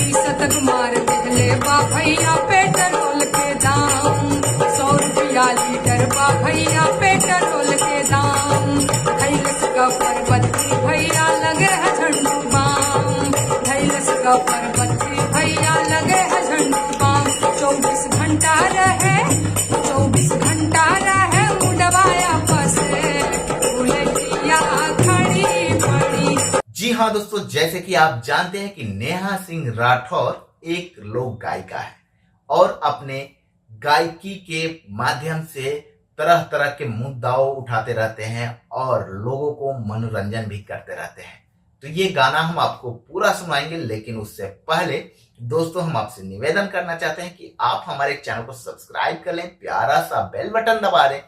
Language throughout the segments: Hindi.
शतक मार दिले बा भैया पेट्रोल के दाम, 100 रुपया लीटर बा भैया पेट्रोल के दाम। धैलस का परबत्ती भैया लगे है झंडू बाम, धैलस का परबत्ती भैया लगे है झंडू बाम। 24 घंटा रहे, 24 घंटा रहे मुडवाया पसे, उलटिया खड़ी पड़ी। जी हाँ दोस्तों, जैसे कि आप जानते हैं कि नेहा सिंह राठौर एक लोक गायिका है और अपने गायकी के माध्यम से तरह तरह के मुद्दाओं उठाते रहते हैं और लोगों को मनोरंजन भी करते रहते हैं। तो ये गाना हम आपको पूरा सुनाएंगे, लेकिन उससे पहले दोस्तों हम आपसे निवेदन करना चाहते हैं कि आप हमारे चैनल को सब्सक्राइब कर लें, प्यारा सा बेल बटन दबा दें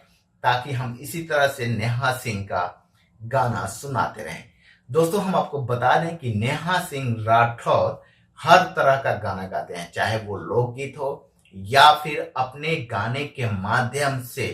ताकि हम इसी तरह से नेहा सिंह का गाना सुनाते रहें। दोस्तों हम आपको बता दें कि नेहा सिंह राठौर हर तरह का गाना गाते हैं, चाहे वो लोकगीत हो या फिर अपने गाने के माध्यम से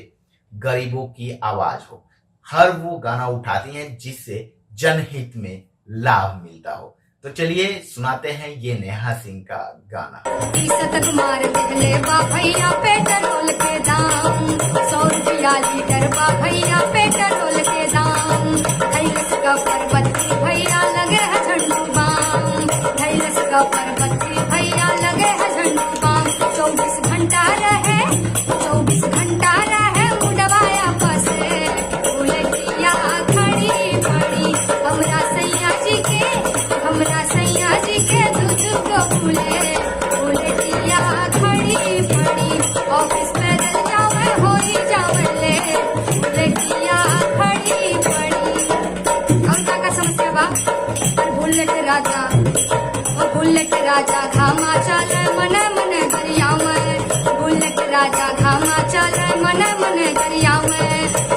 गरीबों की आवाज हो। हर वो गाना उठाती हैं जिससे जनहित में लाभ मिलता हो। तो चलिए सुनाते हैं ये नेहा सिंह का गाना। शतक मार दिले बा भैया पेट्रोल के दाम, 100 रुपया लीटर बा भैया पेट्रोल के दाम। धैलस का परबत्ती भैया लगे है झंडू बाम, धैलस का परबत्ती भैया लगे है झंडू बाम। 24 घंटा रहे, 24 घंटा रहे मुडवाया पसे, उलटिया खड़ी पड़ी। हमरा सैया जी के, हमरा सैया जी के दूध को फूले, उलटिया खड़ी पड़ी। ऑफिस पैदल जावे हो ही जावले, उलटिया खड़ी पड़ी। कौन का समस्या बा? और बुलेट राजा, ओ बुलेट राजा घामा चले मने मने दरिया में, बुलेट राजा घामा चले मने मने दरिया में।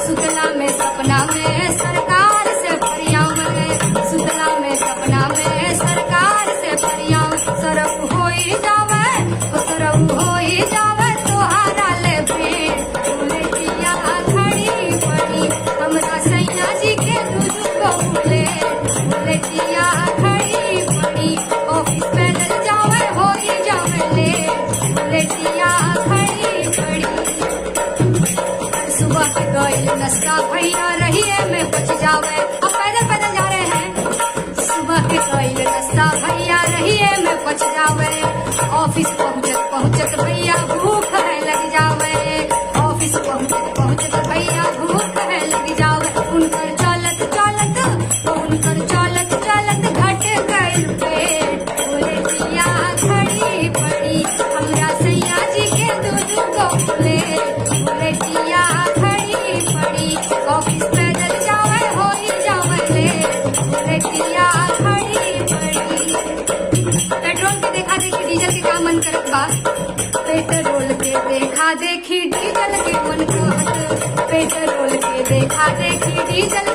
सुतला में सपना में सरकार से फरिया में, सुतला में सपना में सरकार से फरिया। सरफ हो ही जावे, ओ सरफ हो ही जावे तोहारा ले भेंट, उलटिया खड़ी पड़ी। हमरा सैया जी के दूध को फूले, उलटिया खड़ी पड़ी। ऑफिस पैदल जावे हो ही जावे ले, उलटिया खड़ी पड़ी। सुबह के गईल नाश्ता भैया रहिए में बच जावे, अब पैदल पैदल जा रहे हैं। सुबह के गईल नाश्ता भैया रहिए में बच जावे, ऑफिस पहुँचत पहुँचत भैया भूख है लग जावे, ऑफिस पहुँचत पहुँचत भैया भूख है लग जावे। उनकर चलत चलत, उनकर चलत चलत घट गईल पेट, उलटिया खड़ी पड़ी। हमरा सैया जी के दूध को फूले, उलटिया खड़ी पड़ी। ऑफिस पैदल जावे हो ही जावले, उलटिया खड़ी पड़ी। पेट्रोल के देखा देखी डीजल के का मन करत बा, पेट्रोल के देखा देखी डीजल के मन कहत, पेट्रोल के देखा देखी डीजल